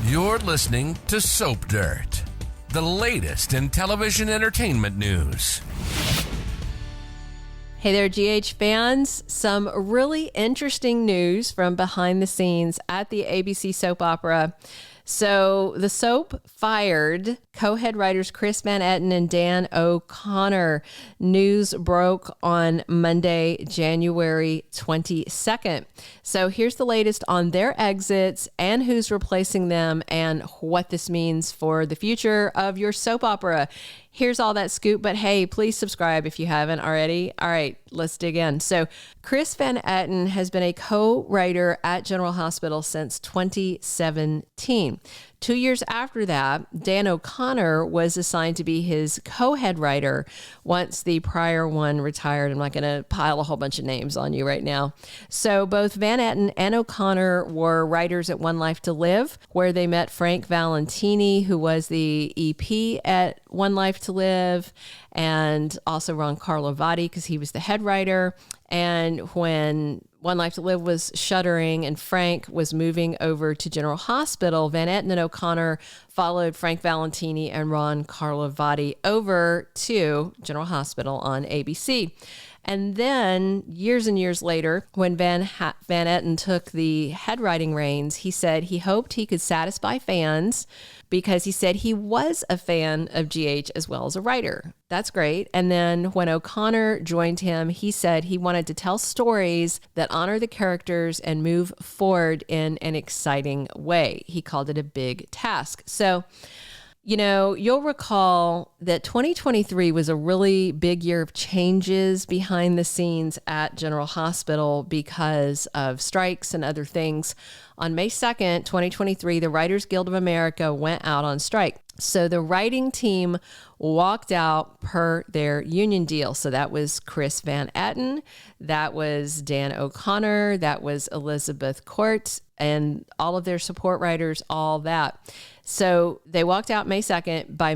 You're listening to Soap Dirt, the latest in television entertainment news. Hey there, GH fans. Some really interesting news from behind the scenes at the ABC soap opera. So the soap fired co-head writers Chris Van Etten and Dan O'Connor. News broke on Monday, January 22nd. So here's the latest on their exits and who's replacing them and what this means for the future of your soap opera. Here's all that scoop, but hey, please subscribe if you haven't already. All right, let's dig in. So Chris Van Etten has been a co-writer at General Hospital since 2017. 2 years after that, Dan O'Connor was assigned to be his co-head writer once the prior one retired. I'm not going to pile a whole bunch of names on you right now. So both Van Etten and O'Connor were writers at One Life to Live, where they met Frank Valentini, who was the EP at One Life to Live, and also Ron Carlivati, because he was the head writer. And when One Life to Live was shuttering and Frank was moving over to General Hospital, Van Etten and O'Connor followed Frank Valentini and Ron Carlivati over to General Hospital on ABC. And then years and years later, when Van Etten took the head writing reins, he said he hoped he could satisfy fans because he said he was a fan of GH as well as a writer. That's great. And then when O'Connor joined him, he said he wanted to tell stories that honor the characters and move forward in an exciting way. He called it a big task. So, you know, you'll recall that 2023 was a really big year of changes behind the scenes at General Hospital because of strikes and other things. On May 2nd, 2023, the Writers Guild of America went out on strike. So the writing team walked out per their union deal. So that was Chris Van Etten, that was Dan O'Connor, that was Elizabeth Korte, and all of their support writers, all that. So they walked out May 2nd. By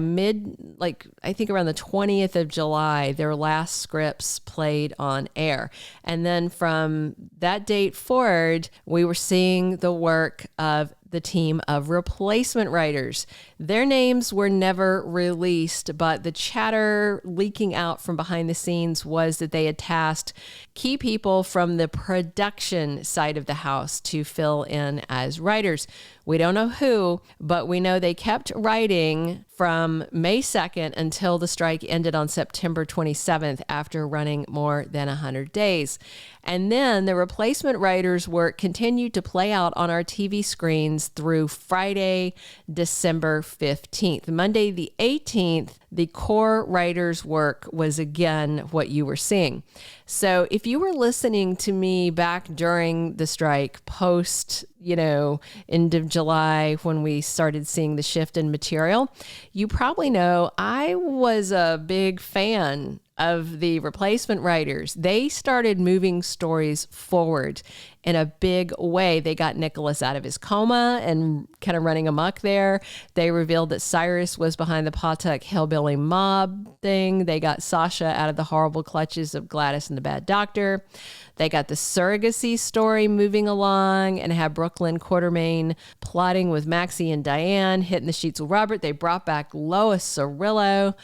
I think around the 20th of July, their last scripts played on air. And then from that date forward, we were seeing the work of the team of replacement writers. Their names were never released, but the chatter leaking out from behind the scenes was that they had tasked key people from the production side of the house to fill in as writers. We don't know who, but we know they kept writing from May 2nd until the strike ended on September 27th after running more than 100 days. And then the replacement writers' work continued to play out on our TV screens through Friday, December 15th. Monday, the 18th, the core writers' work was again what you were seeing. So if you were listening to me back during the strike, post, end of July, when we started seeing the shift in material, you probably know I was a big fan of the replacement writers. They started moving stories forward in a big way. They got Nicholas out of his coma and kind of running amok there. They revealed that Cyrus was behind the Pawtuck Hillbilly Mob thing. They got Sasha out of the horrible clutches of Gladys and the Bad Doctor. They got the surrogacy story moving along and had Brooklyn Quartermain plotting with Maxie and Diane, hitting the sheets with Robert. They brought back Lois Cirillo.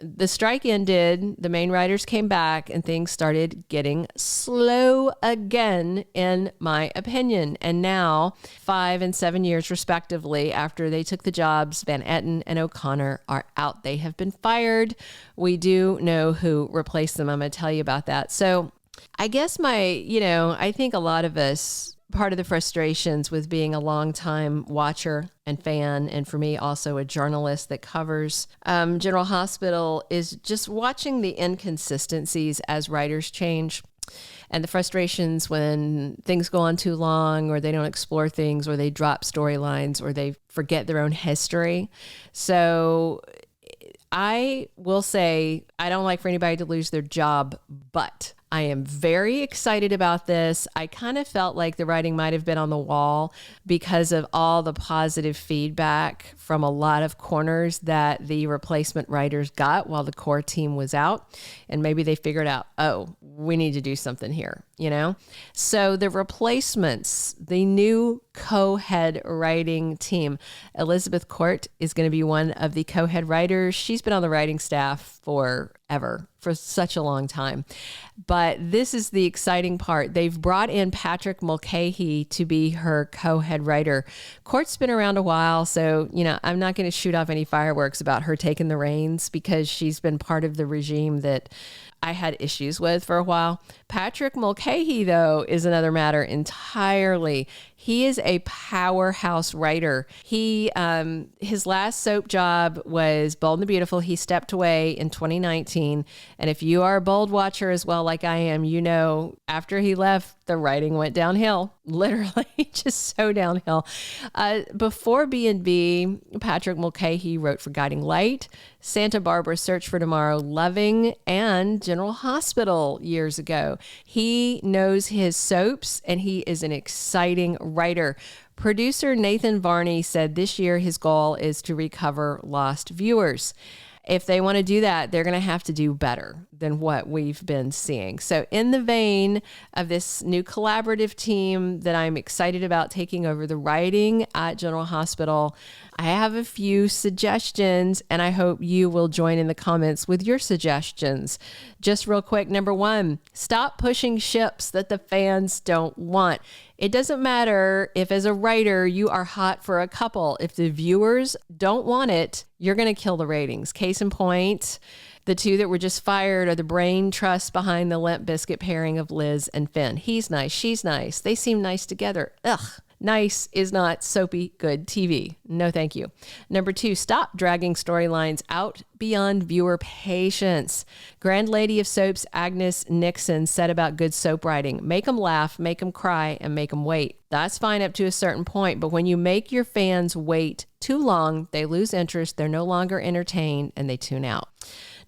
The strike ended, the main writers came back, and things started getting slow again, in my opinion. And now, 5 and 7 years respectively, after they took the jobs, Van Etten and O'Connor are out. They have been fired. We do know who replaced them. I'm going to tell you about that. So I guess I think a lot of us, part of the frustrations with being a longtime watcher and fan, and for me also a journalist that covers General Hospital, is just watching the inconsistencies as writers change and the frustrations when things go on too long, or they don't explore things, or they drop storylines, or they forget their own history. So I will say I don't like for anybody to lose their job, but I am very excited about this. I kind of felt like the writing might have been on the wall because of all the positive feedback from a lot of corners that the replacement writers got while the core team was out. And maybe they figured out, oh, we need to do something here, you know? So the replacements, the new co-head writing team, Elizabeth Korte is going to be one of the co-head writers. She's been on the writing staff forever, for such a long time. But this is the exciting part. They've brought in Patrick Mulcahey to be her co-head writer. Korte's been around a while, so, you know, I'm not going to shoot off any fireworks about her taking the reins because she's been part of the regime that I had issues with for a while. Patrick Mulcahey, though, is another matter entirely. He is a powerhouse writer. His last soap job was Bold and the Beautiful. He stepped away in 2019. And if you are a Bold watcher as well, like I am, you know, after he left, the writing went downhill, literally just so downhill. Before B&B, Patrick Mulcahey wrote for Guiding Light, Santa Barbara Search for Tomorrow, Loving, and General Hospital years ago. He knows his soaps, and he is an exciting writer. Producer Nathan Varney said this year his goal is to recover lost viewers. If they want to do that, they're going to have to do better than what we've been seeing. So in the vein of this new collaborative team that I'm excited about taking over the writing at General Hospital, I have a few suggestions, and I hope you will join in the comments with your suggestions. Just real quick, number one, stop pushing ships that the fans don't want. It doesn't matter if as a writer you are hot for a couple. If the viewers don't want it, you're going to kill the ratings. Case in point, the two that were just fired are the brain trust behind the Limp Bizkit pairing of Liz and Finn. He's nice, she's nice. They seem nice together. Ugh. Nice is not soapy good TV. No, thank you. Number two, stop dragging storylines out beyond viewer patience. Grand Lady of Soaps Agnes Nixon said about good soap writing, make them laugh, make them cry, and make them wait. That's fine up to a certain point, but when you make your fans wait too long, they lose interest, they're no longer entertained, and they tune out.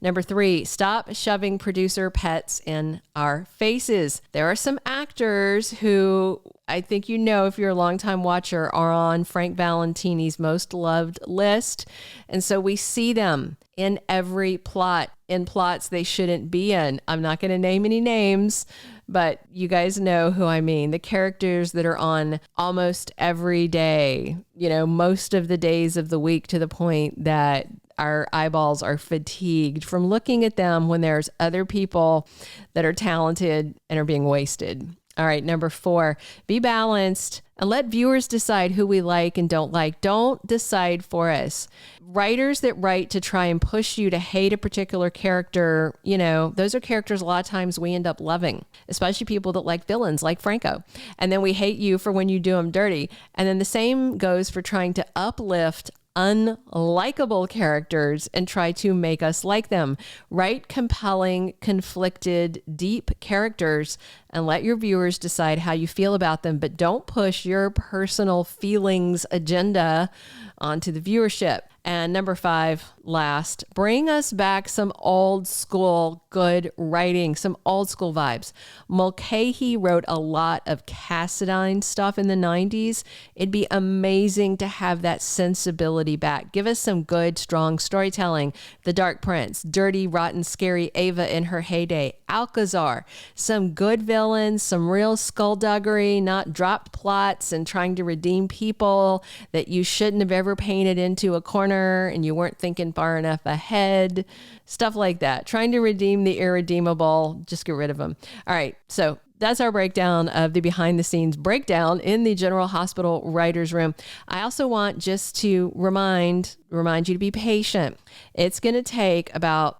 Number three, stop shoving producer pets in our faces. There are some actors who I think you know if you're a longtime watcher are on Frank Valentini's most loved list. And so we see them in every plot, in plots they shouldn't be in. I'm not going to name any names, but you guys know who I mean. The characters that are on almost every day, you know, most of the days of the week, to the point that our eyeballs are fatigued from looking at them when there's other people that are talented and are being wasted. All right, number four, be balanced and let viewers decide who we like and don't like. Don't decide for us. Writers that write to try and push you to hate a particular character, you know, those are characters a lot of times we end up loving, especially people that like villains like Franco. And then we hate you for when you do them dirty. And then the same goes for trying to uplift unlikable characters and try to make us like them. Write compelling, conflicted, deep characters and let your viewers decide how you feel about them, but don't push your personal feelings agenda onto the viewership. And number five, last, bring us back some old school good writing, some old school vibes. Mulcahey wrote a lot of Cassadine stuff in the 90s. It'd be amazing to have that sensibility back. Give us some good, strong storytelling. The Dark Prince, dirty, rotten, scary Ava in her heyday, Alcazar, some good villains, some real skullduggery, not dropped plots and trying to redeem people that you shouldn't have ever painted into a corner and you weren't thinking far enough ahead, stuff like that. Trying to redeem the irredeemable, just get rid of them. All right, so that's our breakdown of the behind the scenes breakdown in the General Hospital writer's room. I also want just to remind you to be patient. It's going to take about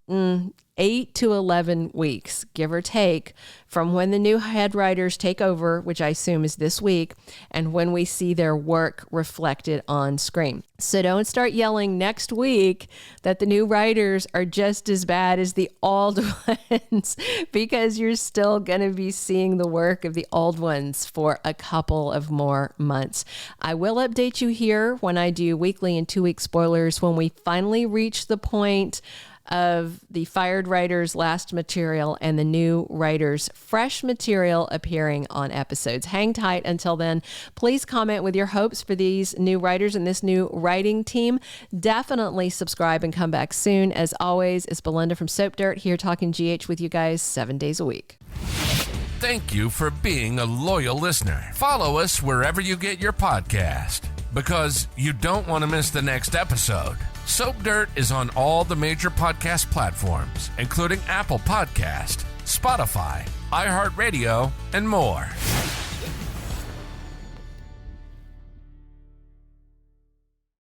8 to 11 weeks, give or take, from when the new head writers take over, which I assume is this week, and when we see their work reflected on screen. So don't start yelling next week that the new writers are just as bad as the old ones, because you're still going to be seeing the work of the old ones for a couple of more months. I will update you here when I do weekly and 2-week spoilers when we finally reach the point of the fired writer's last material and the new writer's fresh material appearing on episodes. Hang tight until then. Please comment with your hopes for these new writers and this new writing team. Definitely subscribe and come back soon. As always, it's Belinda from Soap Dirt here talking GH with you guys 7 days a week. Thank you for being a loyal listener. Follow us wherever you get your podcast, because you don't want to miss the next episode. Soap Dirt is on all the major podcast platforms, including Apple Podcast, Spotify, iHeartRadio, and more.